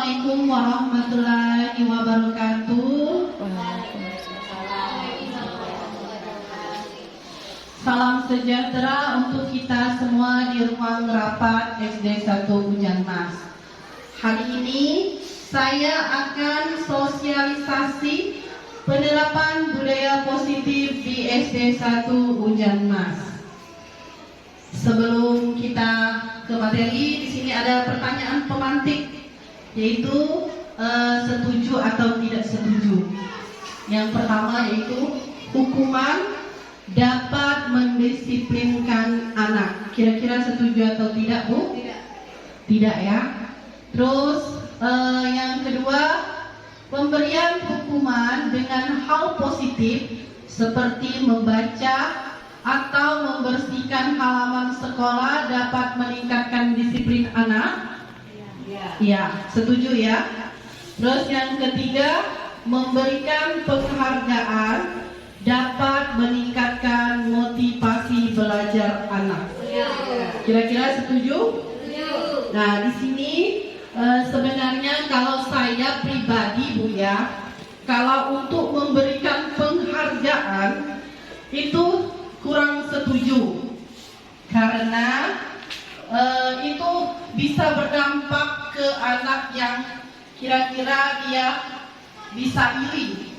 Assalamualaikum warahmatullahi wabarakatuh. Salam sejahtera untuk kita semua di ruang rapat SD 1 Hujan Mas. Hari ini saya akan sosialisasi penerapan budaya positif di SD 1 Hujan Mas. Sebelum kita ke materi, di sini ada pertanyaan pemantik, yaitu setuju atau tidak setuju. Yang pertama yaitu hukuman dapat mendisiplinkan anak. Kira-kira setuju atau tidak, Bu? Tidak ya. Terus yang kedua, pemberian hukuman dengan hal positif seperti membaca atau membersihkan halaman sekolah dapat meningkatkan disiplin anak. Ya, setuju ya. Terus yang ketiga, memberikan penghargaan dapat meningkatkan motivasi belajar anak. Kira-kira setuju? Nah, di sini sebenarnya kalau saya pribadi, Bu ya, kalau untuk memberikan penghargaan itu kurang setuju, karena itu bisa berdampak ke anak yang kira-kira dia bisa iri.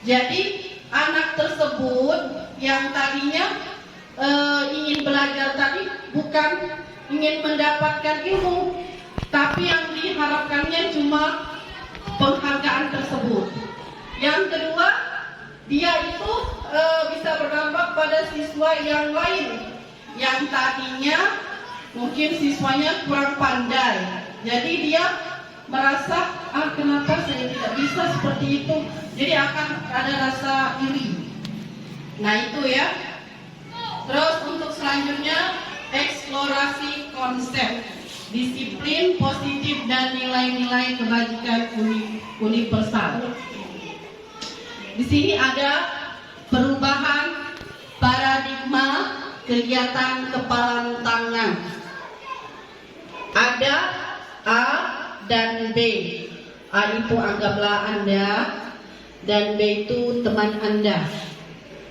Jadi anak tersebut yang tadinya ingin belajar tadi bukan ingin mendapatkan ilmu, tapi yang diharapkannya cuma penghargaan tersebut. Yang kedua, dia itu bisa berdampak pada siswa yang lain yang tadinya mungkin siswanya kurang pandai. Jadi dia merasa, kenapa saya tidak bisa seperti itu? Jadi akan ada rasa iri. Nah itu ya. Terus untuk selanjutnya, eksplorasi konsep disiplin positif dan nilai-nilai kebajikan universal. Di sini ada perubahan paradigma kegiatan kepalan tangan. Ada A dan B. A itu anggaplah Anda dan B itu teman Anda.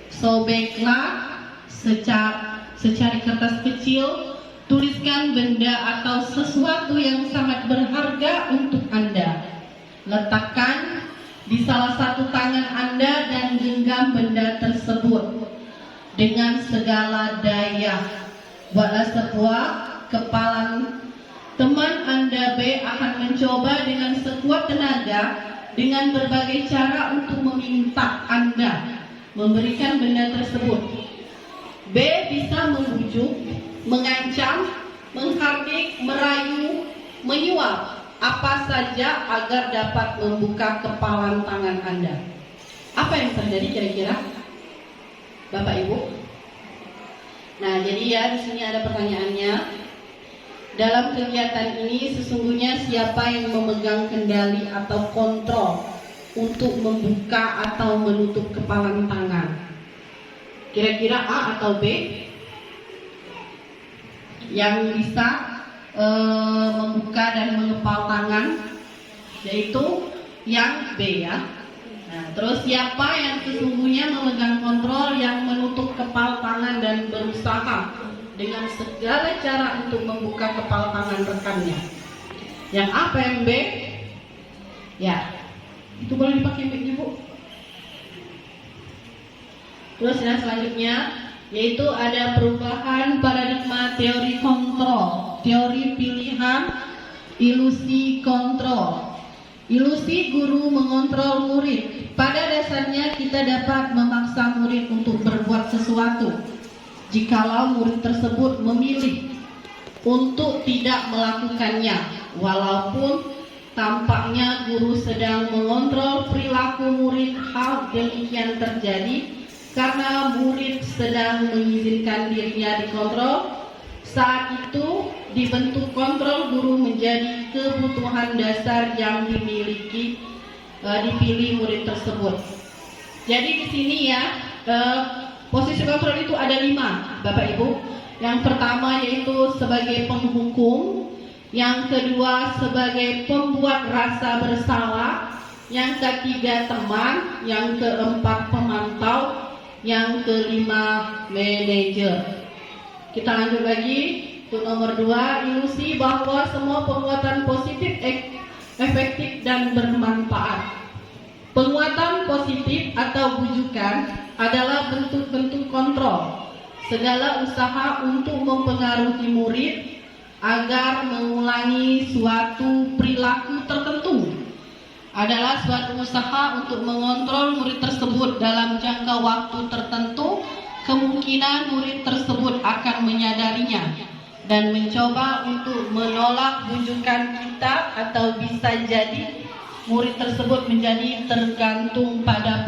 Sobeklah secari kertas kecil, tuliskan benda atau sesuatu yang sangat berharga untuk Anda. Letakkan di salah satu tangan Anda dan genggam benda tersebut dengan segala daya. Buatlah sebuah kepalan. Teman Anda B akan mencoba dengan sekuat tenaga dengan berbagai cara untuk meminta Anda memberikan benda tersebut. B bisa membujuk, mengancam, menghardik, merayu, menyuap, apa saja agar dapat membuka kepalan tangan Anda. Apa yang terjadi kira-kira, Bapak Ibu? Nah, jadi ya di sini ada pertanyaannya. Dalam kegiatan ini sesungguhnya siapa yang memegang kendali atau kontrol untuk membuka atau menutup kepalan tangan? Kira-kira A atau B yang bisa membuka dan mengepal tangan? Yaitu yang B ya. Nah, terus siapa yang sesungguhnya memegang kontrol yang menutup kepal tangan dan berusaha dengan segala cara untuk membuka kepal tangan rekannya? Yang A apa yang B? Ya, itu boleh dipakai mic-nya, Bu. Terus yang selanjutnya yaitu ada perubahan paradigma teori kontrol, teori pilihan, ilusi kontrol. Ilusi guru mengontrol murid. Pada dasarnya kita dapat memaksa murid untuk berbuat sesuatu jikalau murid tersebut memilih untuk tidak melakukannya, walaupun tampaknya guru sedang mengontrol perilaku murid. Hal demikian terjadi karena murid sedang mengizinkan dirinya dikontrol. Saat itu dibentuk kontrol guru menjadi kebutuhan dasar yang dipilih murid tersebut. Jadi di sini ya, posisi kontrol itu ada 5, Bapak Ibu. Yang pertama yaitu sebagai penghukum, yang kedua sebagai pembuat rasa bersalah, yang ketiga teman, yang keempat pemantau, yang kelima manajer. Kita lanjut lagi untuk nomor 2, ilusi bahwa semua perbuatan positif efektif dan bermanfaat. Penguatan positif atau bujukan adalah bentuk-bentuk kontrol segala usaha untuk mempengaruhi murid agar mengulangi suatu perilaku tertentu adalah suatu usaha untuk mengontrol murid tersebut dalam jangka waktu tertentu. Kemungkinan murid tersebut akan menyadarinya dan mencoba untuk menolak bujukan kita, atau bisa jadi murid tersebut menjadi tergantung pada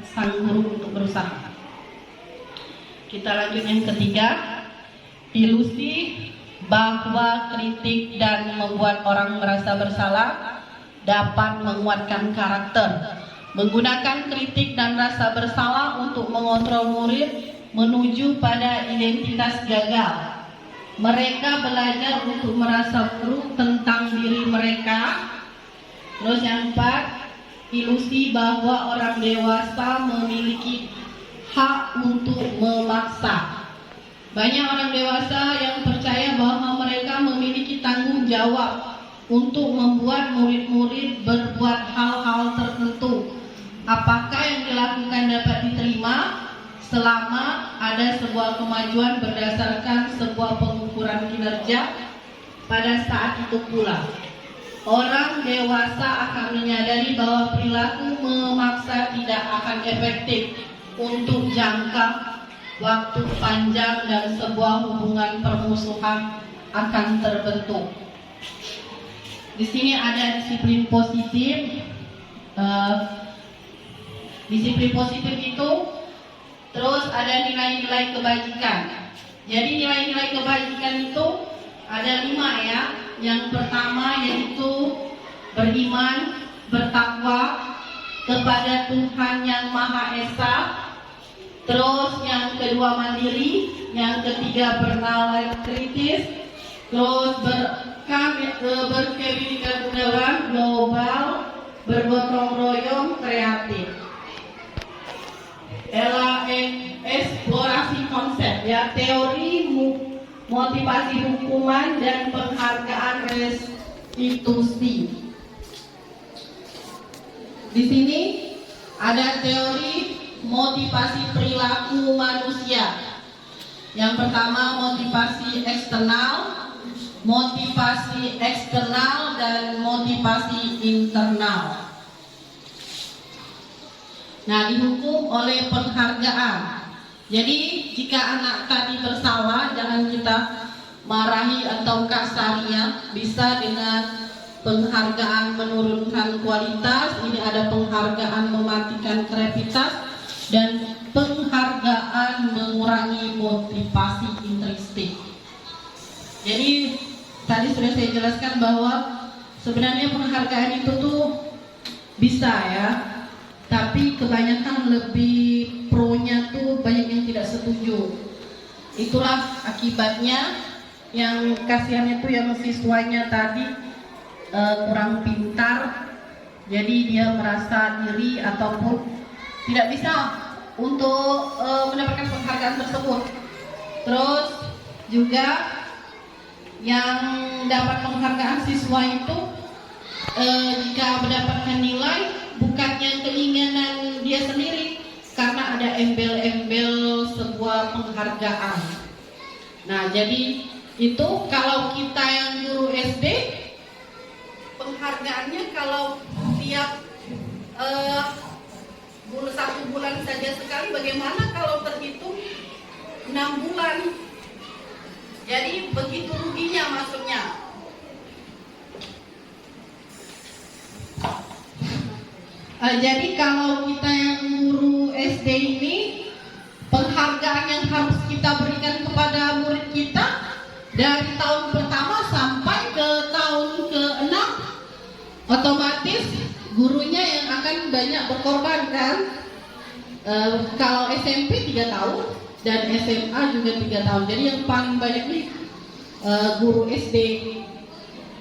sang guru untuk berusaha. Kita lanjut yang ketiga, ilusi bahwa kritik dan membuat orang merasa bersalah dapat menguatkan karakter. Menggunakan kritik dan rasa bersalah untuk mengontrol murid menuju pada identitas gagal. Mereka belajar untuk merasa buruk tentang diri mereka. Terus yang 4, ilusi bahwa orang dewasa memiliki hak untuk memaksa. Banyak orang dewasa yang percaya bahwa mereka memiliki tanggung jawab untuk membuat murid-murid berbuat hal-hal tertentu. Apakah yang dilakukan dapat diterima selama ada sebuah kemajuan berdasarkan sebuah pengukuran kinerja. Pada saat itu pula orang dewasa akan menyadari bahwa perilaku memaksa tidak akan efektif untuk jangka waktu panjang dan sebuah hubungan permusuhan akan terbentuk. Di sini ada disiplin positif. Disiplin positif itu terus ada nilai-nilai kebajikan. Jadi nilai-nilai kebajikan itu ada 5 ya. Yang pertama yaitu beriman, bertakwa kepada Tuhan yang Maha Esa. Terus yang kedua mandiri, yang ketiga bernalar kritis, terus berkebinekaan global, bergotong royong, kreatif. Eksplorasi konsep ya, teori motivasi hukuman dan penghargaan restitusi. Di sini ada teori motivasi perilaku manusia. Yang pertama motivasi eksternal dan motivasi internal. Nah, dihukum oleh penghargaan. Jadi jika anak tadi bersalah, jangan kita marahi atau kasarinya, bisa dengan penghargaan menurunkan kualitas. Ini ada penghargaan mematikan kreativitas dan penghargaan mengurangi motivasi intrinsik. Jadi tadi sudah saya jelaskan bahwa sebenarnya penghargaan itu tuh bisa ya, tapi kebanyakan lebih pro-nya tuh banyak yang tidak setuju. Itulah akibatnya yang kasihannya tuh yang siswanya tadi kurang pintar, jadi dia merasa iri ataupun tidak bisa untuk mendapatkan penghargaan tersebut. Terus juga yang dapat penghargaan siswa itu jika mendapatkan nilai bukannya keinginan dia sendiri, karena ada embel-embel sebuah penghargaan. Nah, jadi itu kalau kita yang guru SD, penghargaannya kalau tiap 1 bulan saja sekali, bagaimana kalau terhitung 6 bulan? Jadi begitu ruginya maksudnya. Jadi kalau kita yang guru SD ini, penghargaan yang harus kita berikan kepada murid kita dari tahun pertama sampai ke tahun ke-6, otomatis gurunya yang akan banyak berkorban kan. Kalau SMP 3 tahun dan SMA juga 3 tahun. Jadi yang paling banyak nih guru SD.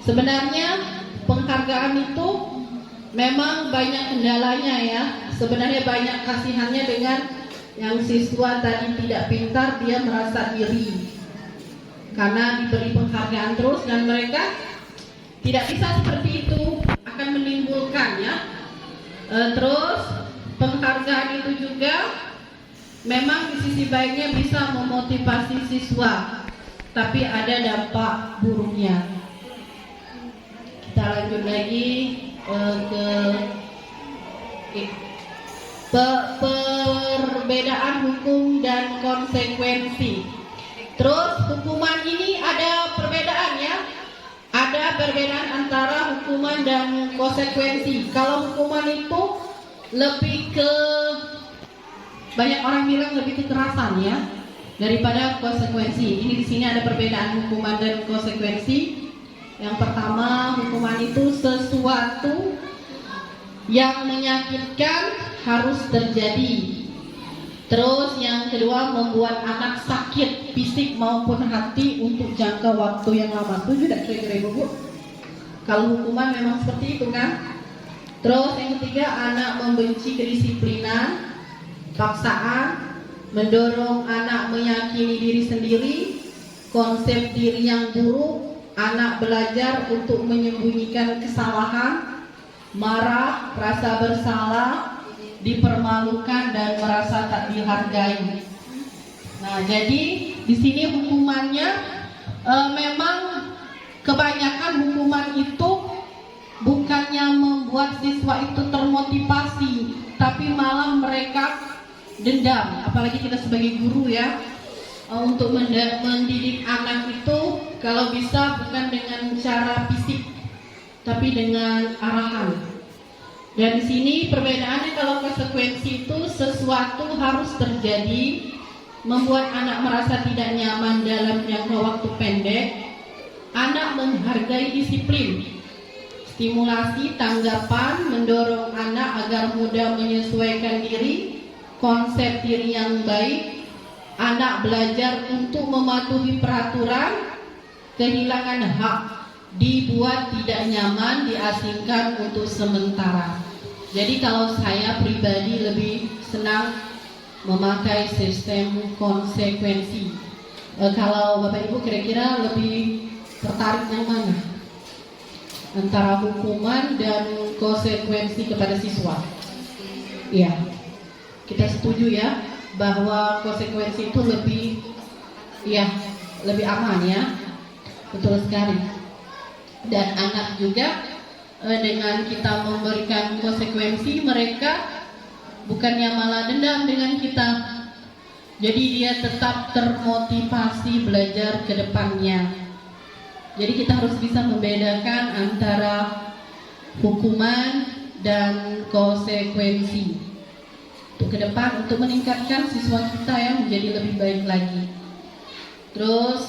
Sebenarnya penghargaan itu memang banyak kendalanya ya. Sebenarnya banyak kasihannya dengan yang siswa tadi tidak pintar, dia merasa iri karena diberi penghargaan terus dan mereka tidak bisa seperti itu, akan menimbulkan ya. Terus penghargaan itu juga memang di sisi baiknya bisa memotivasi siswa, tapi ada dampak buruknya. Kita lanjut lagi ke perbedaan hukum dan konsekuensi. Terus hukuman ini ada perbedaan ya. Ada perbedaan antara hukuman dan konsekuensi. Kalau hukuman itu lebih ke, banyak orang bilang lebih kekerasan ya daripada konsekuensi. Ini di sini ada perbedaan hukuman dan konsekuensi. Yang pertama, hukuman itu sesuatu yang menyakitkan harus terjadi. Terus yang kedua, membuat anak sakit fisik maupun hati untuk jangka waktu yang lama. Setuju tidak kira-kira Ibu? Kalau hukuman memang seperti itu kan. Terus yang ketiga, anak membenci kedisiplinan, paksaan, mendorong anak meyakini diri sendiri, konsep diri yang buruk, anak belajar untuk menyembunyikan kesalahan, marah, rasa bersalah, dipermalukan dan merasa tak dihargai. Nah, jadi di sini hukumannya memang kebanyakan hukuman itu bukannya membuat siswa itu termotivasi, tapi malah mereka dendam. Apalagi kita sebagai guru ya, untuk mendidik anak itu kalau bisa bukan dengan cara fisik, tapi dengan arahan. Dan di sini perbedaannya, kalau konsekuensi itu sesuatu harus terjadi, membuat anak merasa tidak nyaman dalam jangka waktu pendek. Anak menghargai disiplin, stimulasi tanggapan, mendorong anak agar mudah menyesuaikan diri, konsep diri yang baik. Anak belajar untuk mematuhi peraturan, kehilangan hak, dibuat tidak nyaman, diasingkan untuk sementara. Jadi kalau saya pribadi lebih senang memakai sistem konsekuensi. Kalau Bapak Ibu kira-kira lebih tertarik yang mana? Antara hukuman dan konsekuensi kepada siswa? Iya, kita setuju ya bahwa konsekuensi itu lebih aman ya. Betul sekali. Dan anak juga dengan kita memberikan konsekuensi, mereka bukannya malah dendam dengan kita, jadi dia tetap termotivasi belajar ke depannya. Jadi kita harus bisa membedakan antara hukuman dan konsekuensi untuk ke depan, untuk meningkatkan siswa kita yang menjadi lebih baik lagi. Terus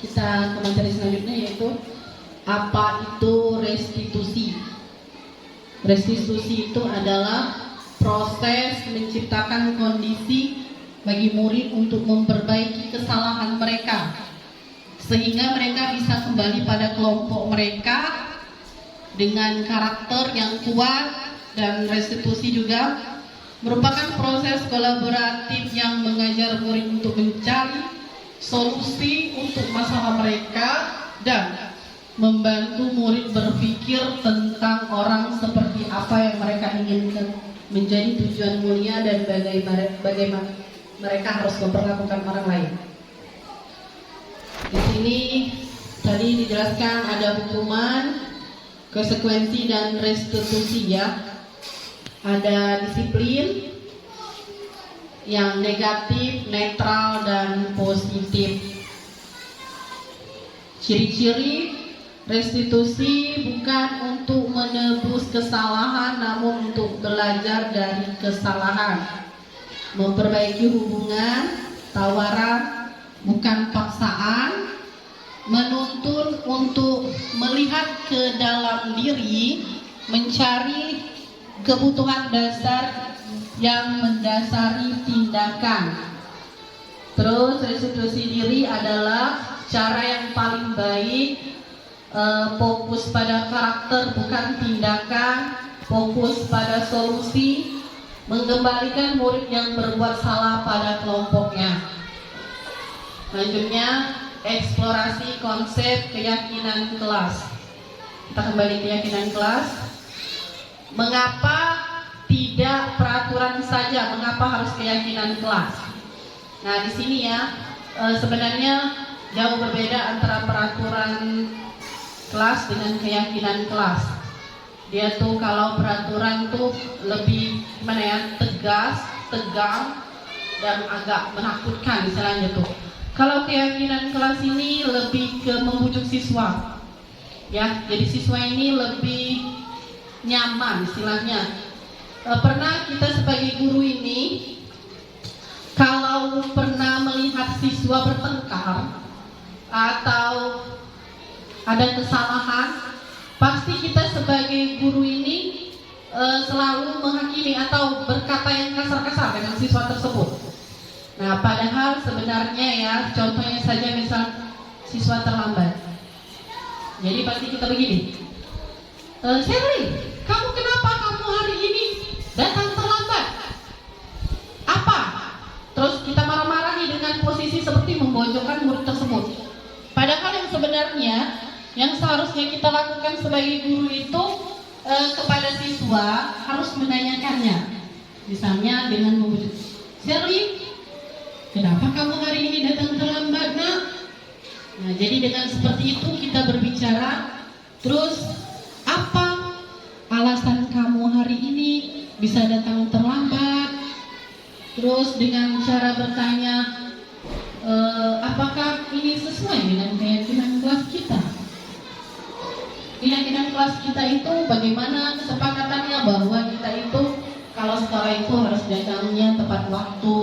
kita ke materi selanjutnya, yaitu apa itu restitusi. Restitusi itu adalah proses menciptakan kondisi bagi murid untuk memperbaiki kesalahan mereka, sehingga mereka bisa kembali pada kelompok mereka dengan karakter yang kuat. Dan restitusi juga merupakan proses kolaboratif yang mengajar murid untuk mencari solusi untuk masalah mereka dan membantu murid berpikir tentang orang seperti apa yang mereka inginkan menjadi tujuan mulia dan bagaimana mereka harus memperlakukan orang lain. Di sini tadi dijelaskan ada hukuman, konsekuensi dan restitusi ya. Ada disiplin yang negatif, netral dan positif. Ciri-ciri restitusi bukan untuk menebus kesalahan, namun untuk belajar dari kesalahan, memperbaiki hubungan, tawaran, bukan paksaan, menuntun untuk melihat ke dalam diri, mencari kebutuhan dasar yang mendasari tindakan. Terus restitusi diri adalah cara yang paling baik fokus pada karakter bukan tindakan, fokus pada solusi, mengembalikan murid yang berbuat salah pada kelompoknya. Selanjutnya, eksplorasi konsep keyakinan kelas. Kita kembali keyakinan kelas. Mengapa tidak peraturan saja? Mengapa harus keyakinan kelas? Nah, di sini ya, sebenarnya jauh berbeda antara peraturan kelas dengan keyakinan kelas. Dia tuh kalau peraturan tuh lebih gimana ya, tegas, tegang, dan agak menakutkan istilahnya tuh. Kalau keyakinan kelas ini lebih ke membujuk siswa, ya. Jadi siswa ini lebih nyaman istilahnya. Pernah kita sebagai guru ini, kalau pernah melihat siswa bertengkar atau ada kesalahan, pasti kita sebagai guru ini selalu menghakimi atau berkata yang kasar-kasar dengan siswa tersebut. Nah, padahal sebenarnya ya, contohnya saja misal siswa terlambat. Jadi pasti kita begini, Sherly, kamu kenapa kamu hari ini datang terlambat? Apa? Terus kita marah-marahi dengan posisi seperti membojokkan murid tersebut. Padahal yang sebenarnya yang seharusnya kita lakukan sebagai guru itu kepada siswa harus menanyakannya. Misalnya dengan membujuk, Sherly, kenapa kamu hari ini datang terlambat, nak? Nah, jadi dengan seperti itu kita berbicara. Terus, apa alasan kamu hari ini bisa datang terlambat? Terus dengan cara bertanya, apakah ini sesuai dengan keyakinan kelas kita? Keyakinan kelas kita itu bagaimana kesepakatannya bahwa kita itu kalau sekolah itu harus datangnya tepat waktu.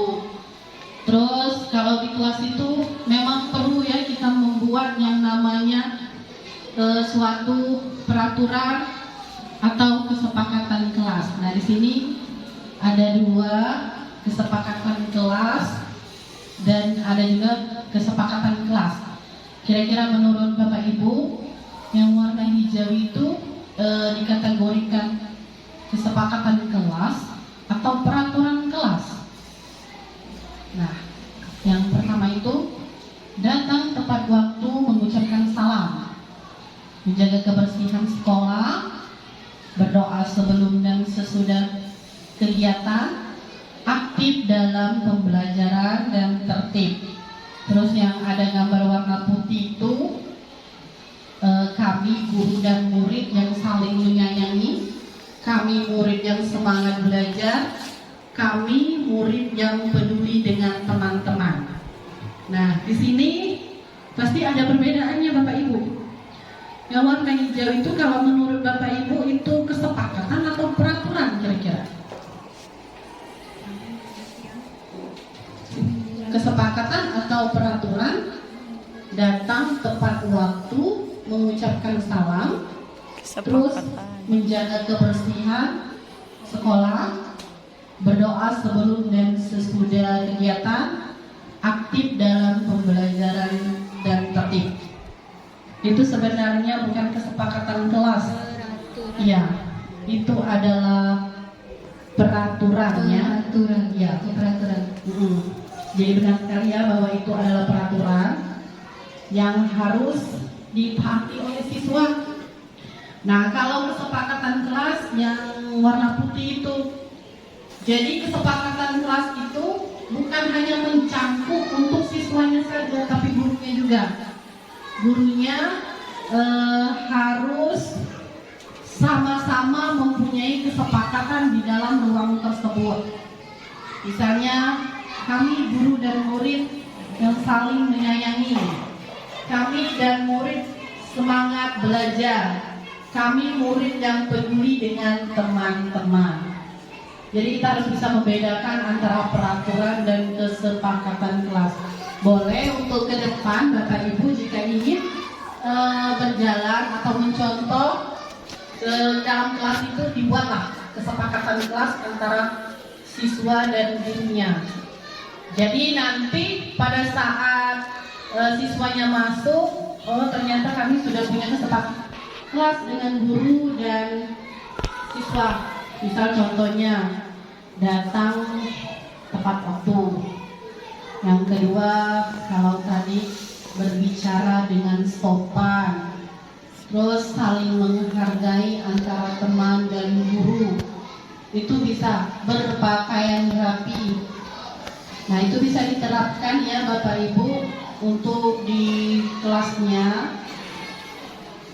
Terus kalau di kelas itu memang perlu ya kita membuat yang namanya suatu peraturan atau kesepakatan kelas. Nah, di sini ada dua, kesepakatan kelas dan ada juga kesepakatan kelas. Kira-kira menurut Bapak Ibu, yang warna hijau itu dikategorikan kesepakatan kelas atau peraturan kelas. Nah, yang pertama itu datang tepat waktu, mengucapkan salam, menjaga kebersihan sekolah, berdoa sebelum dan sesudah kegiatan, aktif dalam pembelajaran dan tertib. Terus yang ada gambar warna putih itu kami guru dan murid yang saling menyayangi, kami murid yang semangat belajar, kami murid yang peduli dengan teman-teman. Nah, di sini pasti ada perbedaannya Bapak Ibu. Yang warna hijau itu kalau menurut Bapak Ibu itu kesepakatan atau peraturan kira-kira? Kesepakatan atau peraturan, datang tepat waktu, mengucapkan salam, terus menjaga kebersihan sekolah, berdoa sebelum dan sesudah kegiatan, aktif dalam pembelajaran dan tertib. Itu sebenarnya bukan kesepakatan kelas. Iya, itu adalah peraturannya. Peraturan, ya, peraturan. Jadi benar sekali ya bahwa itu adalah peraturan yang harus ditaati oleh siswa. Nah, kalau kesepakatan kelas yang warna putih itu, jadi kesepakatan kelas itu bukan hanya mencangkup untuk siswanya saja, tapi gurunya juga. Gurunya harus sama-sama mempunyai kesepakatan di dalam ruang tersebut. Misalnya, kami guru dan murid yang saling menyayangi, kami dan murid semangat belajar, kami murid yang peduli dengan teman-teman. Jadi kita harus bisa membedakan antara peraturan dan kesepakatan kelas. Boleh untuk ke depan Bapak Ibu jika ingin berjalan atau mencontoh dalam kelas itu dibuatlah kesepakatan kelas antara siswa dan gurunya. Jadi nanti pada saat siswanya masuk, oh ternyata kami sudah punya kesepakatan kelas dengan guru dan siswa. Misal contohnya datang tepat waktu. Yang kedua, kalau tadi berbicara dengan sopan, terus saling menghargai antara teman dan guru, itu bisa berpakaian rapi. Nah, itu bisa diterapkan ya Bapak Ibu untuk di kelasnya.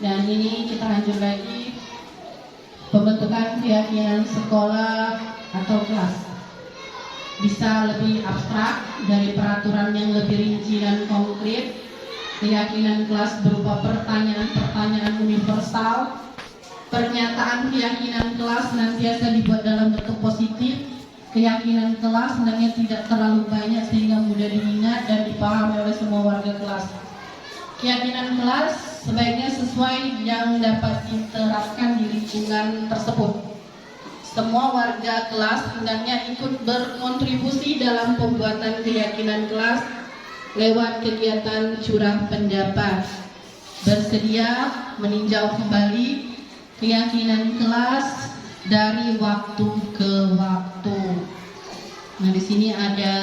Dan ini kita lanjut lagi, pembentukan keyakinan sekolah atau kelas bisa lebih abstrak dari peraturan yang lebih rinci dan konkret. Keyakinan kelas berupa pertanyaan-pertanyaan universal. Pernyataan keyakinan kelas senantiasa dibuat dalam bentuk positif. Keyakinan kelas sebenarnya tidak terlalu banyak sehingga mudah diingat dan dipahami oleh semua warga kelas. Keyakinan kelas sebaiknya sesuai yang dapat diterapkan di lingkungan tersebut. Semua warga kelas hendaknya ikut berkontribusi dalam pembuatan keyakinan kelas lewat kegiatan curah pendapat. Bersedia meninjau kembali keyakinan kelas dari waktu ke waktu. Nah, di sini ada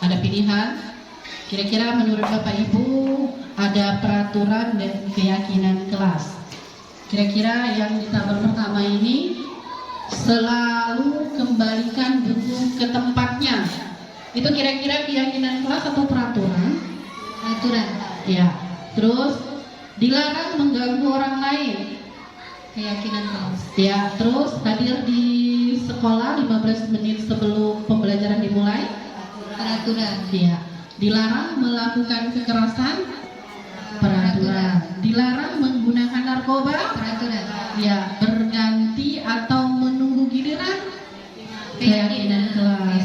ada pilihan. Kira-kira menurut Bapak Ibu ada peraturan dan keyakinan kelas. Kira-kira yang di tabel pertama ini, selalu kembalikan buku ke tempatnya. Itu kira-kira keyakinan kelas atau peraturan? Peraturan. Ya. Terus dilarang mengganggu orang lain. Keyakinan kelas. Ya. Terus hadir di sekolah 15 menit sebelum pembelajaran dimulai. Peraturan. Ya. Dilarang melakukan kekerasan. Peraturan. Dilarang menggunakan narkoba. Peraturan. Ya. Berganti atau menunggu giliran. Keyakinan kelas.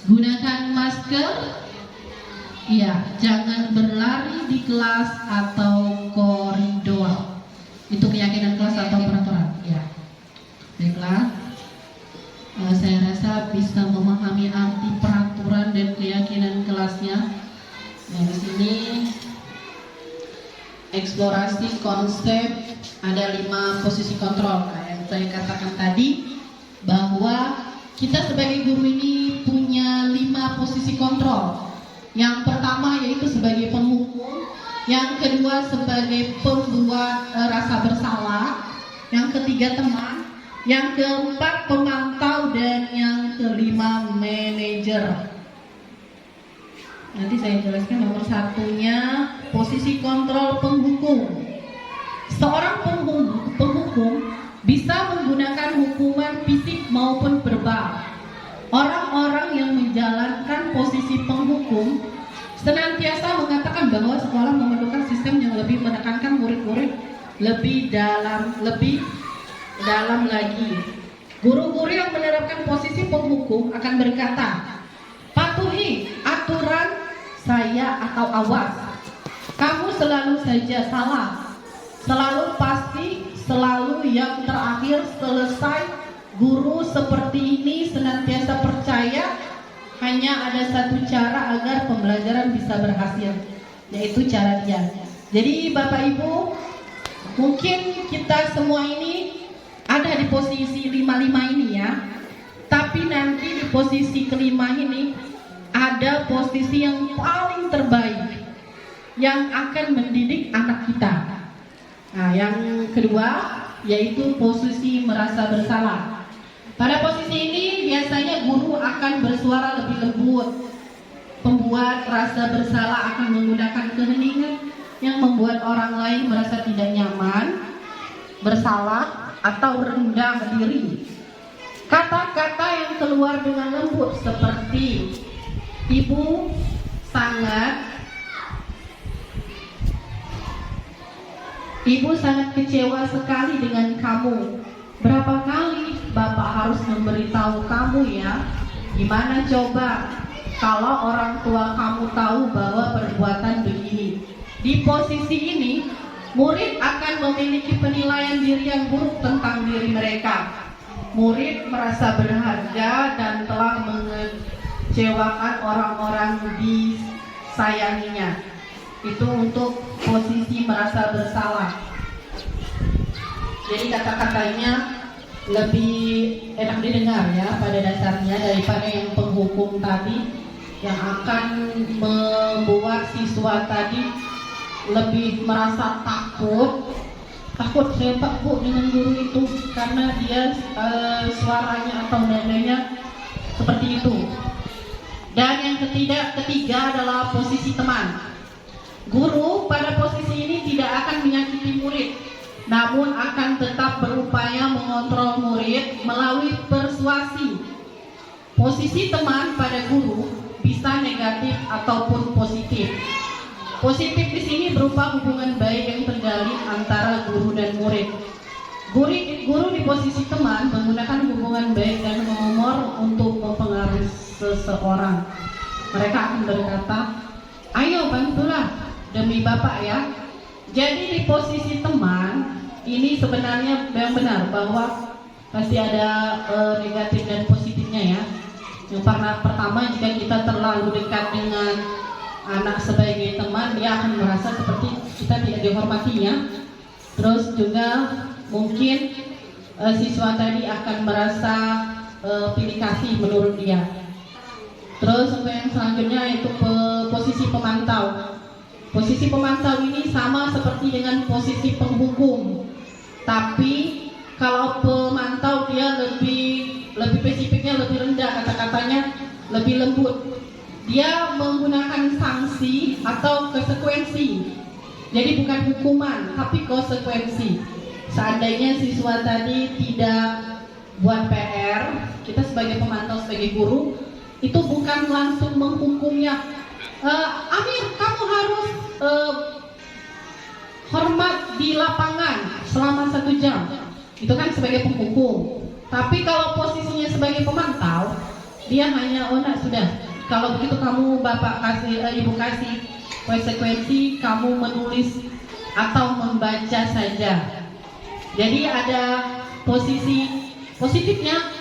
Gunakan masker. Ya. Jangan berlari di kelas atau koridor. Itu keyakinan kelas atau peraturan. Ya. Baiklah. Saya rasa bisa memahami arti peraturan dan keyakinan kelasnya. Nah, di sini eksplorasi konsep ada 5 posisi kontrol. Nah, yang saya katakan tadi bahwa kita sebagai guru ini punya 5 posisi kontrol. Yang pertama yaitu sebagai penghukum, yang kedua sebagai pembuat rasa bersalah, yang ketiga teman, yang keempat pemantau, dan yang kelima manajer. Nanti saya jelaskan. Nomor satunya posisi kontrol penghukum. Seorang penghukum bisa menggunakan hukuman fisik maupun verbal. Orang-orang yang menjalankan posisi penghukum senantiasa mengatakan bahwa sekolah memerlukan sistem yang lebih menekankan murid-murid lebih dalam lagi. Guru-guru yang menerapkan posisi penghukum akan berkata, patuhi aturan saya atau awas. Kamu selalu saja salah, selalu pasti, selalu yang terakhir selesai. Guru seperti ini senantiasa percaya hanya ada satu cara agar pembelajaran bisa berhasil, yaitu cara dia. Jadi Bapak Ibu, mungkin kita semua ini ada di posisi 55 ini ya. Tapi nanti di posisi kelima ini ada posisi yang paling terbaik yang akan mendidik anak kita. Nah, yang kedua yaitu posisi merasa bersalah. Pada posisi ini biasanya guru akan bersuara lebih lembut. Pembuat rasa bersalah akan menggunakan keheningan yang membuat orang lain merasa tidak nyaman, bersalah, atau rendah diri. Kata-kata yang keluar dengan lembut seperti Ibu sangat kecewa sekali dengan kamu. Berapa kali Bapak harus memberitahu kamu ya? Gimana coba kalau orang tua kamu tahu bahwa perbuatan begini? Di posisi ini, murid akan memiliki penilaian diri yang buruk tentang diri mereka. Murid merasa berharga dan telah mengecewakan orang-orang disayanginya. Itu untuk posisi merasa bersalah. Jadi kata-katanya lebih enak didengar ya pada dasarnya daripada yang penghukum tadi yang akan membuat siswa tadi lebih merasa takut saya takut dengan guru itu karena dia suaranya atau nadanya seperti itu. Dan yang ketiga adalah posisi teman. Guru pada posisi ini tidak akan menyakiti murid, namun akan tetap berupaya mengontrol murid melalui persuasi. Posisi teman pada guru bisa negatif ataupun positif. Positif di sini berupa hubungan baik yang terjalin antara guru dan murid. Guru di posisi teman menggunakan hubungan baik dan humor untuk mempengaruhi seseorang. Mereka akan berkata, ayo bantulah demi Bapak ya. Jadi di posisi teman ini sebenarnya yang benar bahwa pasti ada negatif dan positifnya ya. Yang pertama, jika kita terlalu dekat dengan anak sebagai teman, dia akan merasa seperti kita tidak dihormatinya. Terus juga mungkin siswa tadi akan merasa pilih kasih menurut dia. Terus yang selanjutnya itu posisi pemantau. Posisi pemantau ini sama seperti dengan posisi penghukum, tapi kalau pemantau dia lebih spesifiknya lebih rendah, kata-katanya lebih lembut. Dia menggunakan sanksi atau konsekuensi. Jadi bukan hukuman, tapi konsekuensi. Seandainya siswa tadi tidak buat PR, kita sebagai pemantau, sebagai guru, itu bukan langsung menghukumnya. Amir, kamu harus hormat di lapangan selama 1 jam. Itu kan sebagai penghukum. Tapi kalau posisinya sebagai pemantau, dia hanya sudah. Kalau begitu kamu Bapak kasih, Ibu kasih konsekuensi, kamu menulis atau membaca saja. Jadi ada posisi positifnya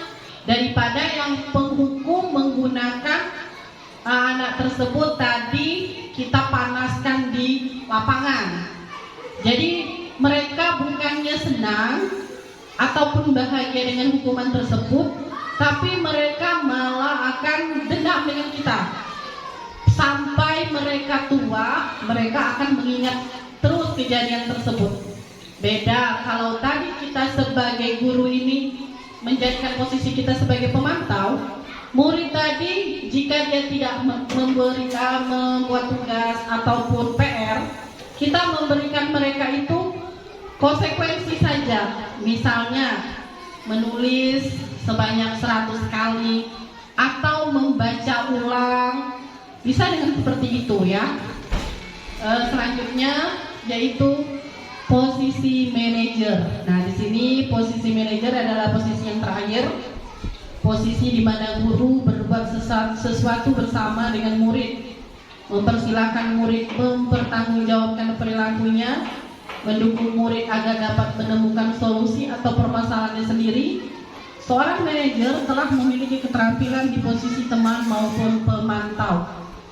daripada yang penghukum menggunakan anak tersebut tadi kita panaskan di lapangan. Jadi mereka bukannya senang ataupun bahagia dengan hukuman tersebut, tapi mereka malah akan dendam dengan kita. Sampai mereka tua, mereka akan mengingat terus kejadian tersebut. Beda kalau tadi kita sebagai guru ini menjadikan posisi kita sebagai pemantau, murid tadi jika dia tidak membuat tugas ataupun PR, kita memberikan mereka itu konsekuensi saja. Misalnya menulis sebanyak 100 kali atau membaca ulang, bisa dengan seperti itu ya. Selanjutnya yaitu posisi manajer. Nah, di sini posisi manajer adalah posisi yang terakhir, posisi di mana guru berbuat sesuatu bersama dengan murid, mempersilahkan murid mempertanggungjawabkan perilakunya, mendukung murid agar dapat menemukan solusi atau permasalahannya sendiri. Seorang manajer telah memiliki keterampilan di posisi teman maupun pemantau,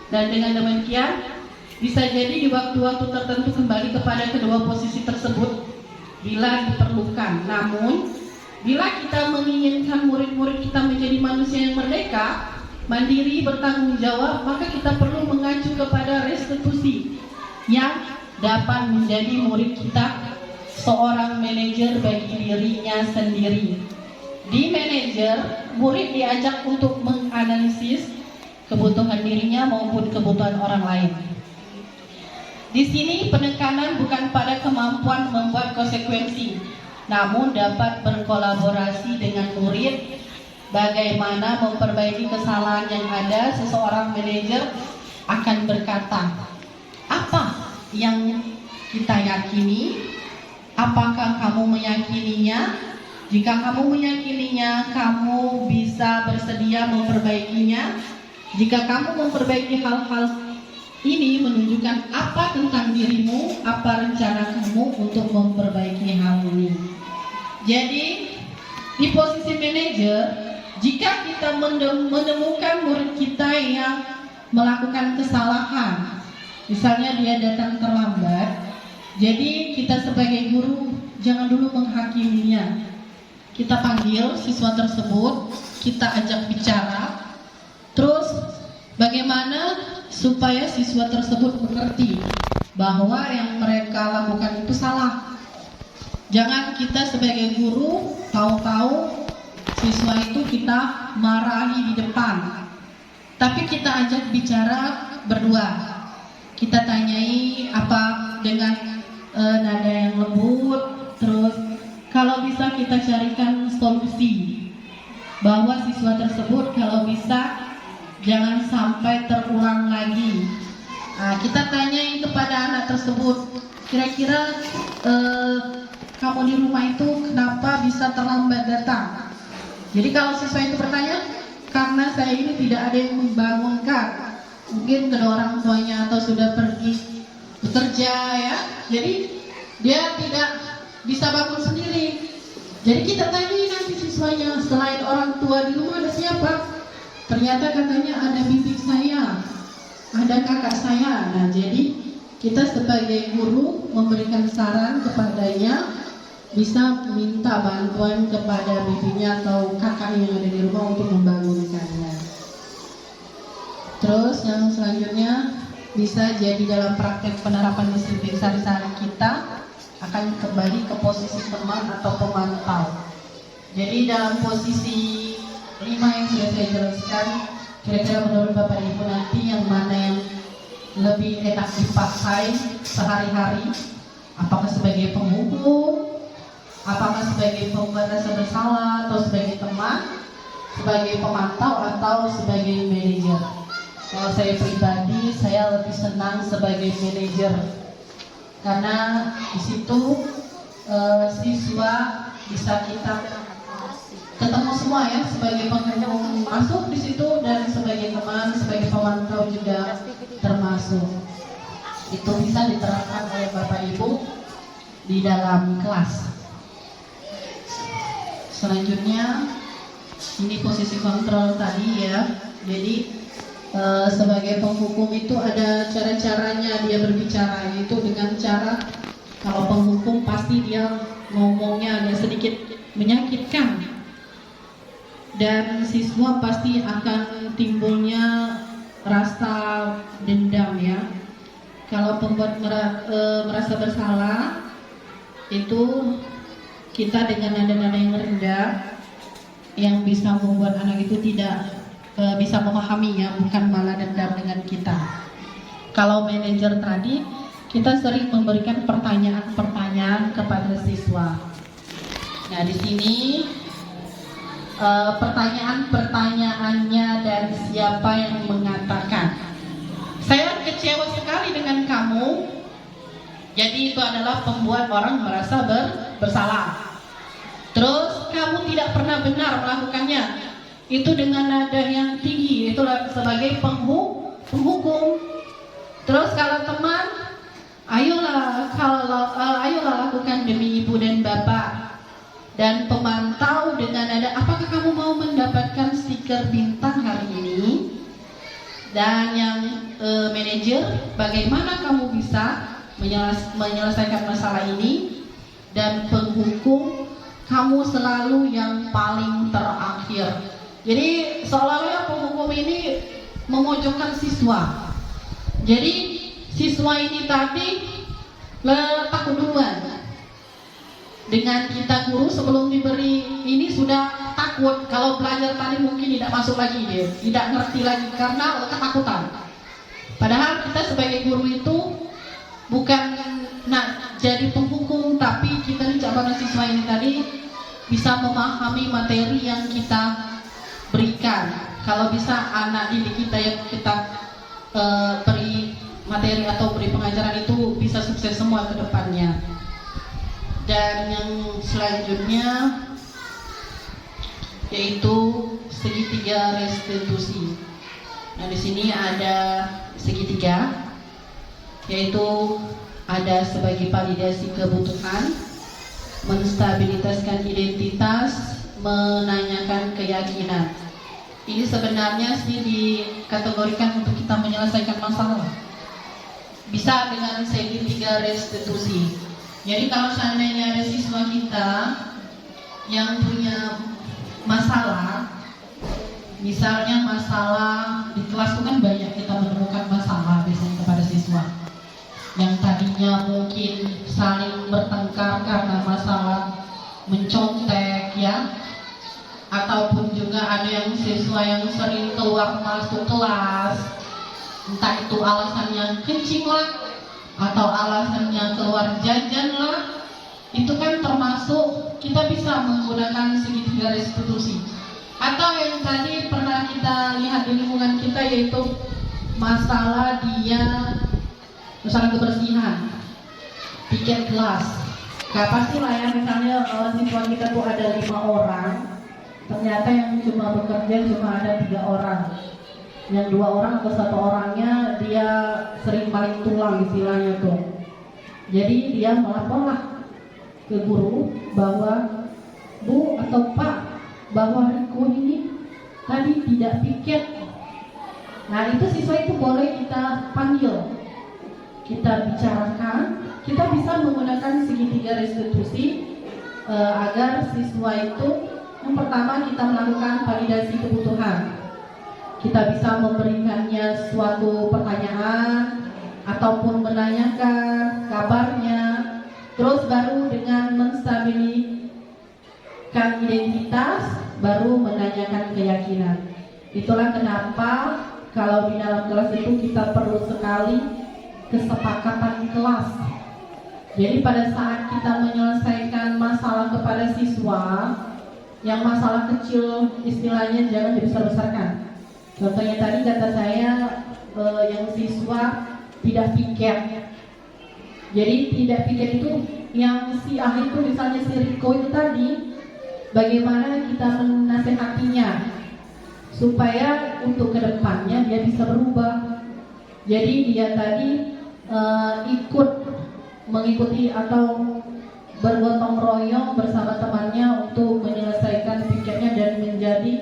dan dengan demikian bisa jadi di waktu-waktu tertentu kembali kepada kedua posisi tersebut bila diperlukan. Namun bila kita menginginkan murid-murid kita menjadi manusia yang merdeka, mandiri, bertanggung jawab, maka kita perlu mengacu kepada restitusi yang dapat menjadi murid kita seorang manajer bagi dirinya sendiri. Di manajer, murid diajak untuk menganalisis kebutuhan dirinya maupun kebutuhan orang lain. Di sini penekanan bukan pada kemampuan membuat konsekuensi, namun dapat berkolaborasi dengan murid bagaimana memperbaiki kesalahan yang ada. Seseorang manajer akan berkata, apa yang kita yakini? Apakah kamu meyakininya? Jika kamu meyakininya, kamu bisa bersedia memperbaikinya. Jika kamu memperbaiki hal-hal ini, menunjukkan apa tentang dirimu, apa rencana kamu untuk memperbaiki hal ini. Jadi di posisi manajer, Jika kita menemukan murid kita yang melakukan kesalahan, misalnya dia datang terlambat, jadi kita sebagai guru jangan dulu menghakiminya. Kita panggil siswa tersebut, kita ajak bicara, terus bagaimana supaya siswa tersebut mengerti bahwa yang mereka lakukan itu salah. Jangan kita sebagai guru tahu-tahu siswa itu kita marahi di depan, tapi kita ajak bicara berdua. Kita tanyai apa dengan nada yang lembut, terus kalau bisa kita carikan solusi bahwa siswa tersebut kalau bisa jangan sampai terulang lagi. Kita tanyai kepada anak tersebut, kira-kira kamu di rumah itu kenapa bisa terlambat datang? Jadi kalau siswa itu bertanya, karena saya ini tidak ada yang membangunkan, mungkin kedua orang tuanya atau sudah pergi bekerja ya, jadi dia tidak bisa bangun sendiri. Jadi kita tanya nanti siswanya, selain orang tua di rumah ada siapa? Ternyata katanya ada bibi saya, ada kakak saya. Nah jadi kita sebagai guru memberikan saran kepadanya, bisa minta bantuan kepada bibinya atau kakaknya yang ada di rumah untuk membangunkannya. Terus yang selanjutnya bisa jadi dalam praktek penerapan disiplin sehari-hari kita akan kembali ke posisi teman atau pemantau. Jadi dalam posisi 5 yang sudah saya jelaskan, kira-kira menurut Bapak Ibu nanti yang mana yang lebih enak dipakai sehari-hari? Apakah sebagai penghukum? Apakah sebagai pembuat rasa bersalah, atau sebagai teman, sebagai pemantau, atau sebagai manajer? Kalau saya pribadi, saya lebih senang sebagai manajer, karena di situ siswa bisa kita ketemu semua ya, sebagai penghukum masuk di situ, dan sebagai teman, sebagai pemantau juga termasuk. Itu bisa diterapkan oleh Bapak Ibu di dalam kelas. Selanjutnya ini posisi kontrol tadi ya. Jadi sebagai penghukum itu ada cara-caranya dia berbicara, yaitu dengan cara, kalau penghukum pasti dia ngomongnya agak sedikit menyakitkan, dan siswa pasti akan timbulnya rasa dendam ya. Kalau pembuat merasa bersalah itu kita dengan nada-nada yang rendah yang bisa membuat anak itu tidak bisa memahami ya, bukan malah dendam dengan kita. Kalau manajer tadi, kita sering memberikan pertanyaan-pertanyaan kepada siswa. Nah di sini pertanyaan-pertanyaannya dan siapa yang mengatakan. Saya kecewa sekali dengan kamu. Jadi itu adalah pembuat orang merasa bersalah. Terus kamu tidak pernah benar melakukannya. Itu dengan nada yang tinggi, itulah sebagai penghukum. Terus kalau teman, ayolah lakukan demi ibu dan bapak. Dan pemantau dengan nada, apakah kamu mau mendapatkan stiker bintang hari ini? Dan yang manajer, bagaimana kamu bisa menyelesaikan masalah ini? Dan penghukum, kamu selalu yang paling terakhir. Jadi seolah-olah penghukum ini memojokkan siswa. Jadi siswa ini tadi takut duluan. Dengan kita guru sebelum diberi ini sudah takut. Kalau belajar tadi mungkin tidak masuk lagi dia, tidak ngerti lagi karena ketakutan. Padahal kita sebagai guru itu bukan jadi penghukum, tapi kita dicapai siswa ini tadi bisa memahami materi yang kita berikan. Kalau bisa anak didik kita yang kita beri materi atau beri pengajaran itu bisa sukses semua ke depannya. Dan yang selanjutnya yaitu segitiga restitusi. Nah di sini ada segitiga, yaitu ada sebagai validasi kebutuhan, menstabilitaskan identitas, menanyakan keyakinan. Ini sebenarnya sih dikategorikan untuk kita menyelesaikan masalah. Bisa dengan segitiga restitusi. Jadi kalau seandainya ada siswa kita yang punya masalah, misalnya masalah di kelas itu kan banyak kita menemukan masalah biasanya kepada siswa yang tadinya mungkin saling bertengkar karena masalah mencontek ya, ataupun juga ada yang siswa yang sering keluar masuk kelas, entah itu alasannya kencing lah atau alasannya keluar jajan lah, itu kan termasuk kita bisa menggunakan segitiga restitusi. Atau yang tadi pernah kita lihat di lingkungan kita, yaitu masalah masalah kebersihan, piket kelas. Pastilah ya, misalnya siswa kita tuh ada 5 orang, ternyata yang cuma bekerja cuma ada 3 orang, yang 2 orang atau 1 orangnya dia sering paling tulang istilahnya tuh. Jadi dia melaporlah ke guru bahwa Bu atau Pak, bahwa Riko ini tadi tidak piket. Nah itu siswa itu boleh kita panggil, kita bicarakan, kita bisa menggunakan segitiga restitusi agar siswa itu yang pertama kita melakukan validasi kebutuhan. Kita bisa memberikannya suatu pertanyaan ataupun menanyakan kabarnya, terus baru dengan menstabilisasi identitas, baru menanyakan keyakinan. Itulah kenapa kalau di dalam kelas itu kita perlu sekali kesepakatan kelas. Jadi pada saat kita menyelesaikan masalah kepada siswa, yang masalah kecil istilahnya jangan dibesar-besarkan. Contohnya tadi kata saya yang siswa tidak piket. Jadi tidak piket itu yang si ahli itu, misalnya si Riko itu tadi, bagaimana kita menasehatinya supaya untuk kedepannya dia bisa berubah. Jadi dia tadi mengikuti atau bergotong royong bersama temannya untuk menyelesaikan pikirnya dan menjadi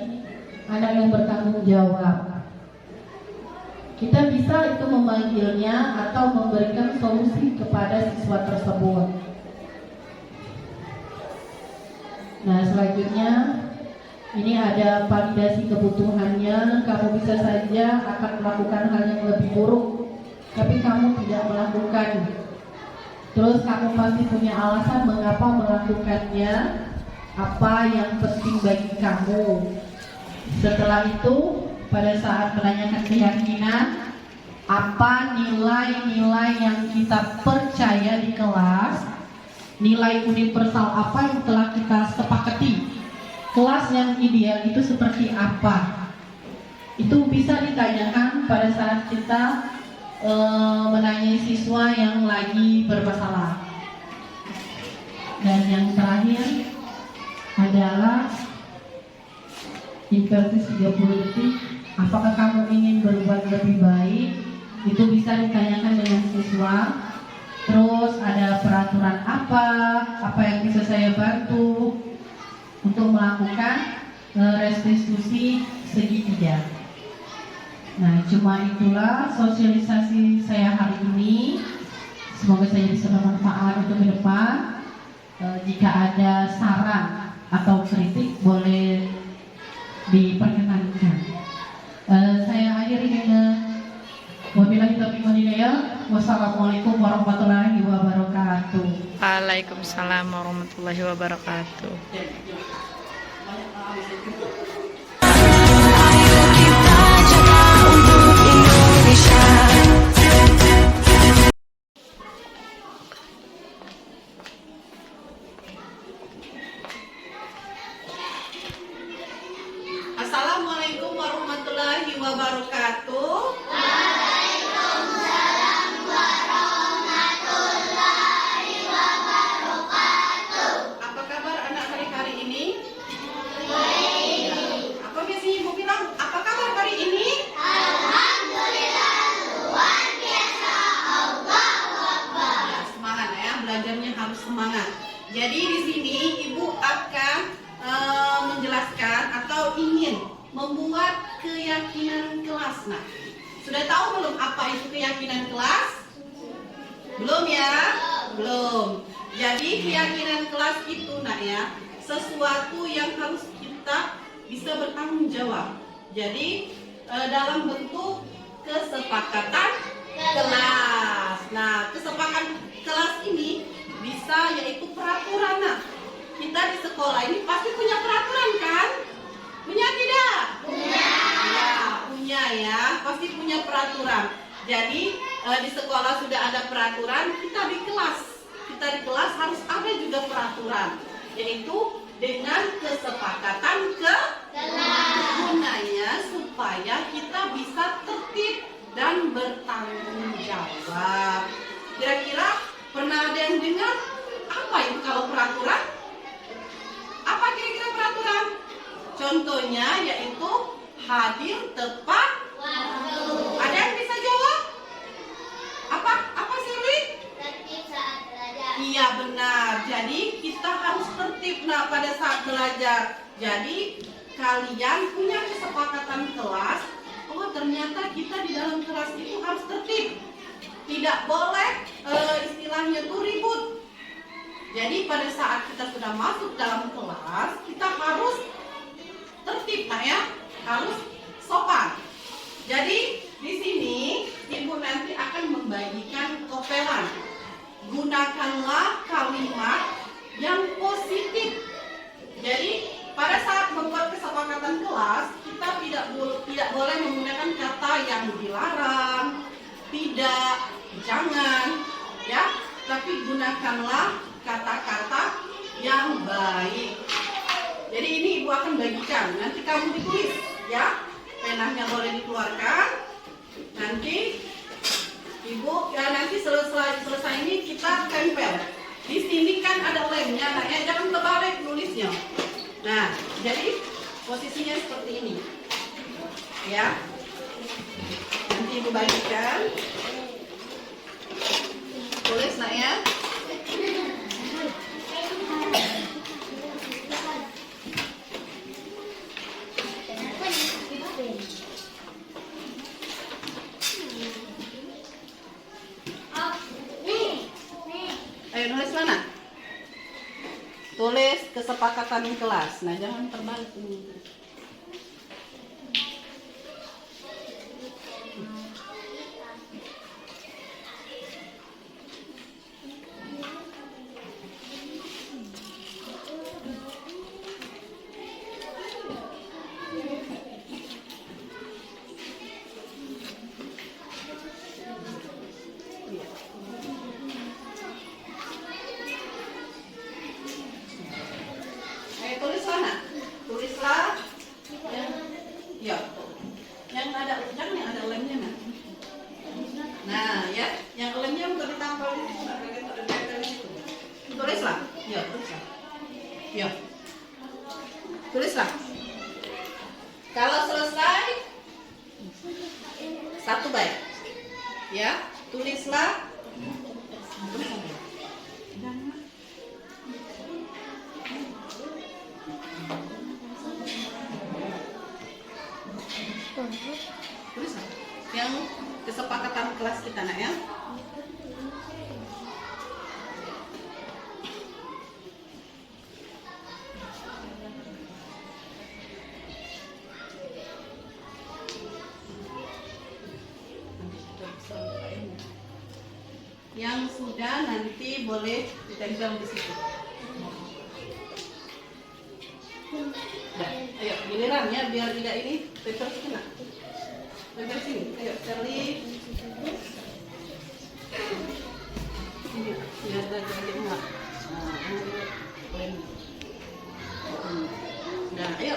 anak yang bertanggung jawab. Kita bisa itu memanggilnya atau memberikan solusi kepada siswa tersebut. Nah selanjutnya ini ada validasi kebutuhannya. Kamu bisa saja akan melakukan hal yang lebih buruk, tapi kamu tidak melakukan. Terus kamu pasti punya alasan mengapa melakukannya, apa yang penting bagi kamu. Setelah itu pada saat menanyakan keyakinan, apa nilai-nilai yang kita percaya di kelas, nilai universal apa yang telah kita sepakati. Kelas yang ideal itu seperti apa? Itu bisa ditanyakan pada saat kita menanyai siswa yang lagi bermasalah. Dan yang terakhir adalah inversi 30 detik. Apakah kamu ingin berbuat lebih baik? Itu bisa ditanyakan dengan siswa. Terus ada peraturan apa yang bisa saya bantu untuk melakukan restitusi segitiga. Nah, cuma itulah sosialisasi saya hari ini. Semoga saya bisa bermanfaat untuk ke depan. Jika ada saran atau kritik boleh diperkenankan. Saya akhiri dengan wabillahi taufiq wal hidayah. Wassalamualaikum warahmatullahi wabarakatuh. Waalaikumsalam warahmatullahi wabarakatuh. Assalamualaikum warahmatullahi wabarakatuh. Waalaikumsalam warahmatullahi wabarakatuh. Apa kabar anak hari ini? Baik. Apa biasanya ibu bilang? Apa kabar hari ini? Alhamdulillah luar biasa. Allahu Akbar. Ya, semangat ya, belajarnya harus semangat. Jadi di sini ibu akan menjelaskan atau ingin membuat keyakinan kelas. Nah, sudah tahu belum apa itu keyakinan kelas? Belum ya? Belum. Jadi keyakinan kelas itu nak ya, sesuatu yang harus kita bisa bertanggung jawab. Jadi dalam bentuk kesepakatan kelas. Nah, kesepakatan kelas ini bisa yaitu peraturan. Nah, kita di sekolah ini pasti punya peraturan kan? Punya tidak? Punya. Ya, punya ya, pasti punya peraturan. Jadi di sekolah sudah ada peraturan, kita di kelas harus ada juga peraturan, yaitu dengan kesepakatan kelas. Gunanya supaya kita bisa tertib dan bertanggung jawab. Kira-kira pernah ada yang dengar apa itu kalau peraturan? Apa kira-kira peraturan? Contohnya yaitu hadir tepat waktu. Ada yang bisa jawab? Apa Sirli? Tertib saat belajar. Iya benar. Jadi kita harus tertib pada saat belajar. Jadi kalian punya kesepakatan kelas. Oh ternyata kita di dalam kelas itu harus tertib. Tidak boleh istilahnya itu ribut. Jadi pada saat kita sudah masuk dalam kelas, kita harus tertib, ya, harus sopan. Jadi di sini Ibu nanti akan membagikan topelan. Gunakanlah kalimat yang positif. Jadi pada saat membuat kesepakatan kelas, kita tidak boleh menggunakan kata yang dilarang, tidak, jangan, ya. Tapi gunakanlah kata-kata yang baik. Jadi ini Ibu akan bagikan. Nanti kamu ditulis, ya. Penanya boleh dikeluarkan. Nanti Ibu nanti selesai ini kita tempel. Di sini kan ada lemnya, nah ya jangan terbalik nulisnya. Nah, jadi posisinya seperti ini, ya. Nanti Ibu bagikan. Tulis nak ya. Ayo nulis mana? Tulis kesepakatan kelas. Nah, jangan terbalik ini. Tulis mana? Tulislah yang ada ujang, yang ada lemnya. Nah, ya, yang lemnya bukan ditampal di situ. Tulislah, tulislah. Tulislah. Kalau selesai, satu baik. Ya, tulislah. Tulislah. Yang kesepakatan kelas kita nak ya. Yang sudah nanti boleh ditempel di situ. Nah, ayo giliran ya biar tidak ini tempel sini nak. Tempel sini. Ayo Charlie. Ini biar jadi enggak. Nah, ayo.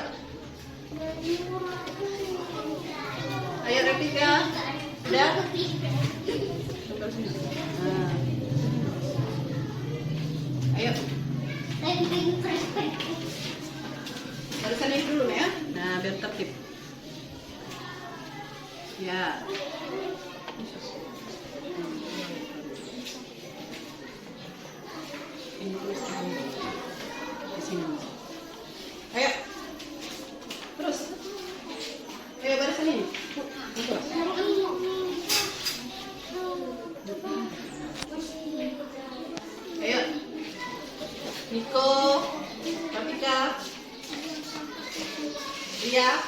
Ayo Rafika. Udah? Tempel sini. Nah. Ayo. Barisan ini dulu ya. Nah, biar tertib. Ya. Ini tulis di sini. Ayo. Niko, Rafika, Ria,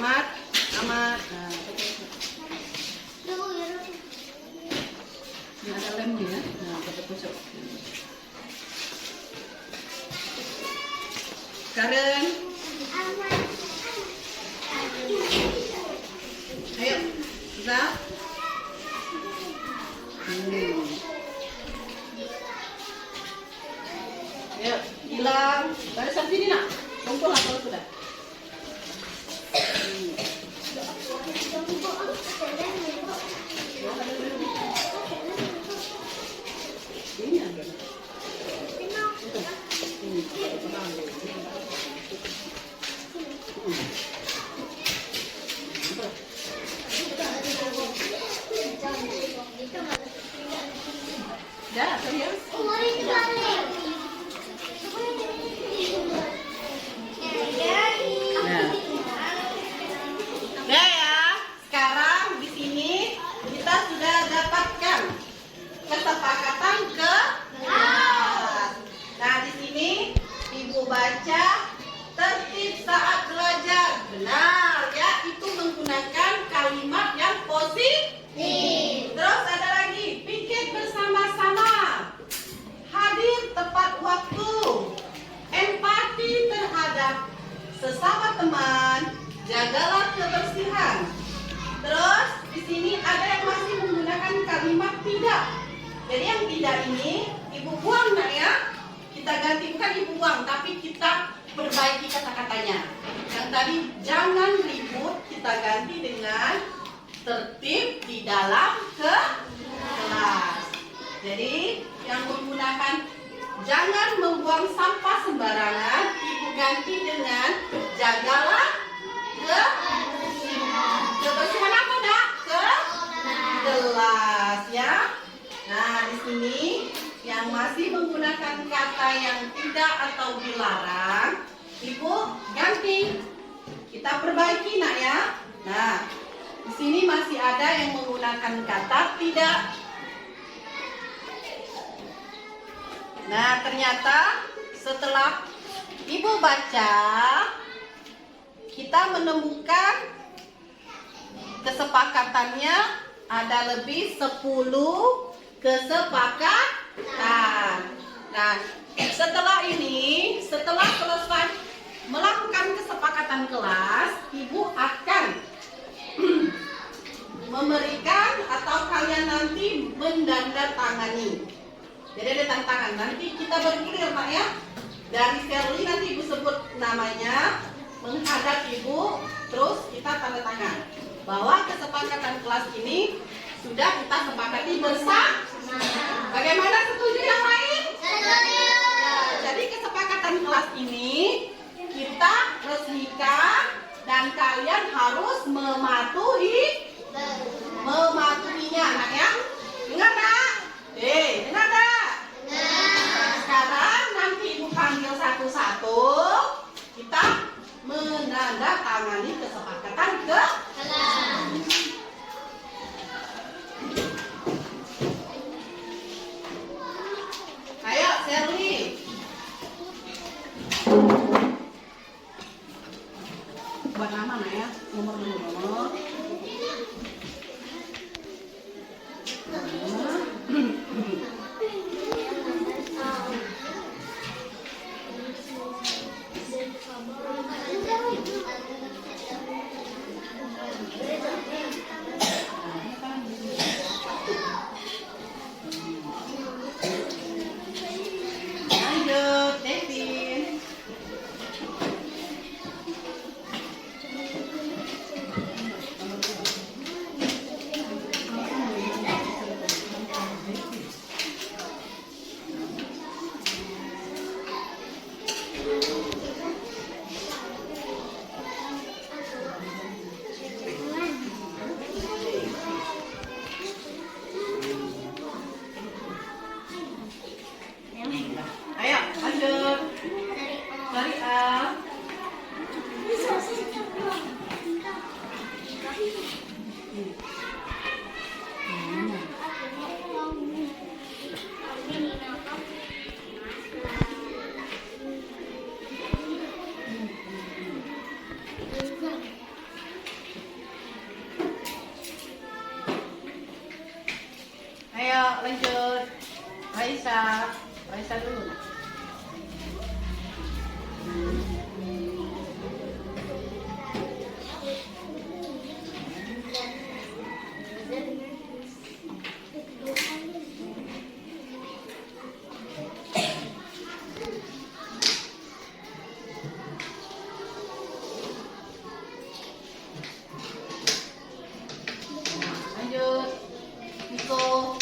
Mat, Amat. Nah, ini ada lemnya ya. Nah, kita pucuk. Karen, ayo, Zah. Ayo, hilang. Barisan sini nak. Kumpul lah kalau sudah. Ini ada. Ya, serius. Nah ya, sekarang di sini kita sudah dapatkan kesepakatan kelas. Nah di sini ibu baca tertib saat belajar. Benar ya, itu menggunakan kalimat yang positif. Terus ada lagi, pikir bersama-sama, hadir tepat waktu, empati terhadap sesama teman, jagalah kebersihan. Terus di sini ada yang masih menggunakan kalimat tidak. Jadi yang tidak ini ibu buang nak ya. Kita ganti, bukan ibu buang, tapi kita perbaiki kata-katanya. Yang tadi jangan ribut, kita ganti dengan tertib di dalam kelas. Jadi yang menggunakan jangan membuang sampah sembarangan, ibu ganti dengan jagalah kebersihan apa nak? Kelas ya. Nah di sini yang masih menggunakan kata yang tidak atau dilarang, ibu ganti. Kita perbaiki nak ya. Nah di sini masih ada yang menggunakan kata tidak. Nah ternyata setelah ibu baca, kita menemukan kesepakatannya ada lebih 10 kesepakatan. Nah, setelah ini, setelah selesai melakukan kesepakatan kelas, ibu akan memberikan atau kalian nanti mendandatangani. Jadi ada tantangan, nanti kita bergilir Pak ya. Dari Sherly nanti ibu sebut namanya, menghadap ibu, terus kita tanda tangan bahwa kesepakatan kelas ini sudah kita sepakati bersama. Bagaimana, setuju yang lain? Setuju. Nah, jadi kesepakatan kelas ini kita resmikan dan kalian harus mematuhinya, nak ya. Dengar nak? Dengar tak? Sekarang nanti ibu panggil satu-satu, kita menandatangani kesepakatan kelas. Ayo, Sherly. Buat nama nak ya, nomor. Raisa dulu. Lanjut. Niko.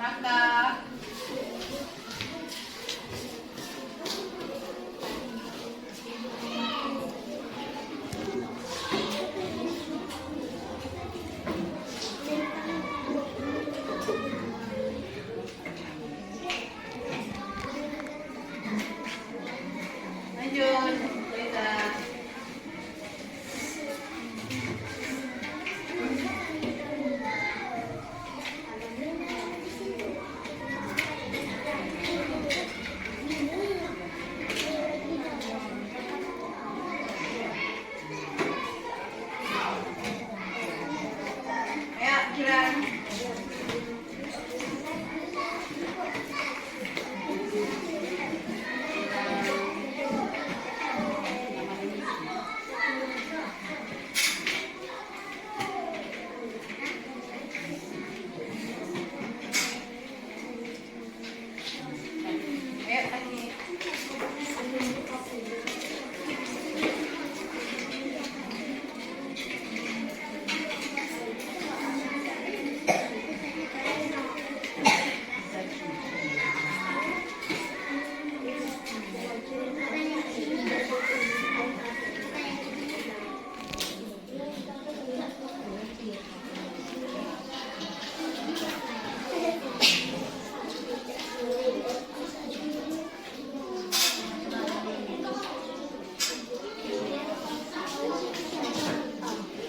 Kakak. Lanjut, Reza. Ayo, Kiran. Ayo, Tani.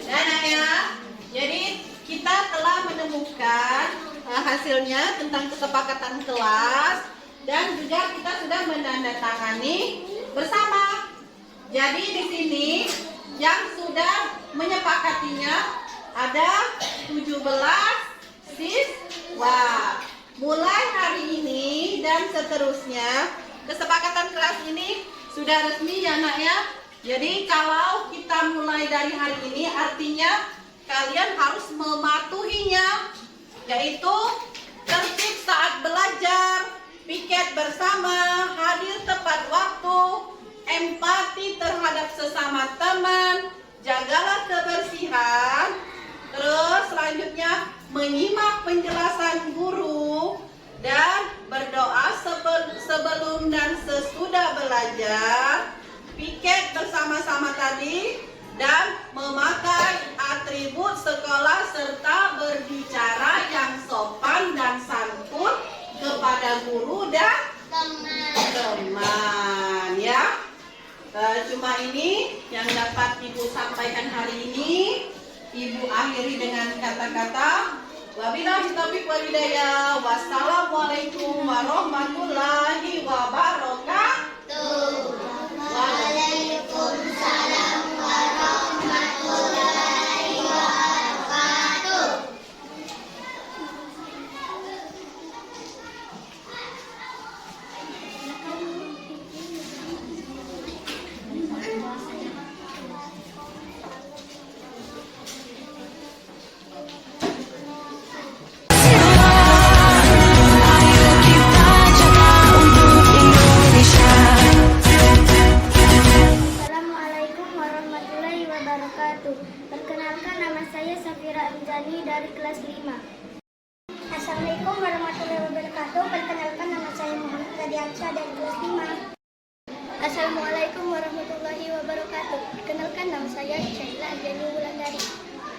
Dan ya, jadi kita telah menemukan hasilnya tentang kesepakatan kelas dan juga kita sudah menandatangani bersama. Jadi di sini yang sudah menyepakatinya ada 17 siswa. Mulai hari ini dan seterusnya kesepakatan kelas ini sudah resmi ya nak ya. Jadi kalau kita mulai dari hari ini artinya kalian harus mematuhinya, yaitu tertib saat belajar, piket bersama, hadir tepat waktu, empati terhadap sesama teman, jagalah kebersihan, terus selanjutnya menyimak penjelasan guru dan berdoa sebelum dan sesudah belajar, piket bersama-sama tadi, dan memakai atribut sekolah serta berbicara yang sopan dan santun kepada guru dan teman ya. Cuma ini yang dapat Ibu sampaikan hari ini. Ibu akhiri dengan kata-kata wabillahi taufiq wal hidayah. Wassalamualaikum warahmatullahi wabarakatuh. Waalaikumsalam warahmatullahi wabarakatuh. Assalamualaikum warahmatullahi wabarakatuh. Perkenalkan, nama saya Safira Anjani dari kelas 5. Assalamualaikum warahmatullahi wabarakatuh. Perkenalkan, nama saya Muhammad Kadiansyah dari kelas 5. Assalamualaikum warahmatullahi wabarakatuh. Perkenalkan, nama saya Syaila Anjani Wulandari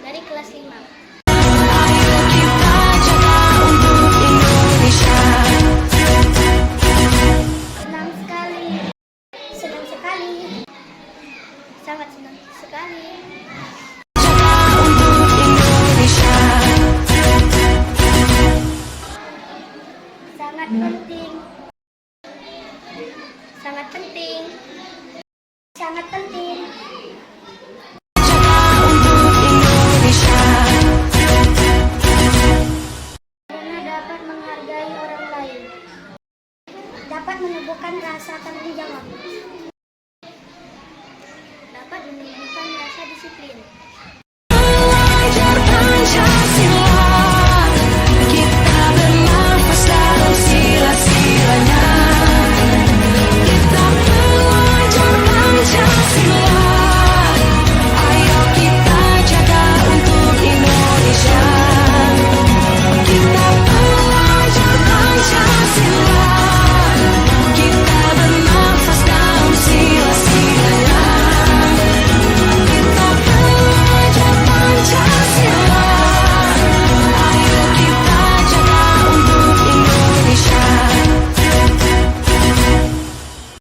dari kelas 5. Senang sekali. Senang sekali. Sangat senang sekali. Sangat penting. Sangat penting. Sangat penting. Karena dapat menghargai orang lain. Dapat menumbuhkan rasa tanggung jawab.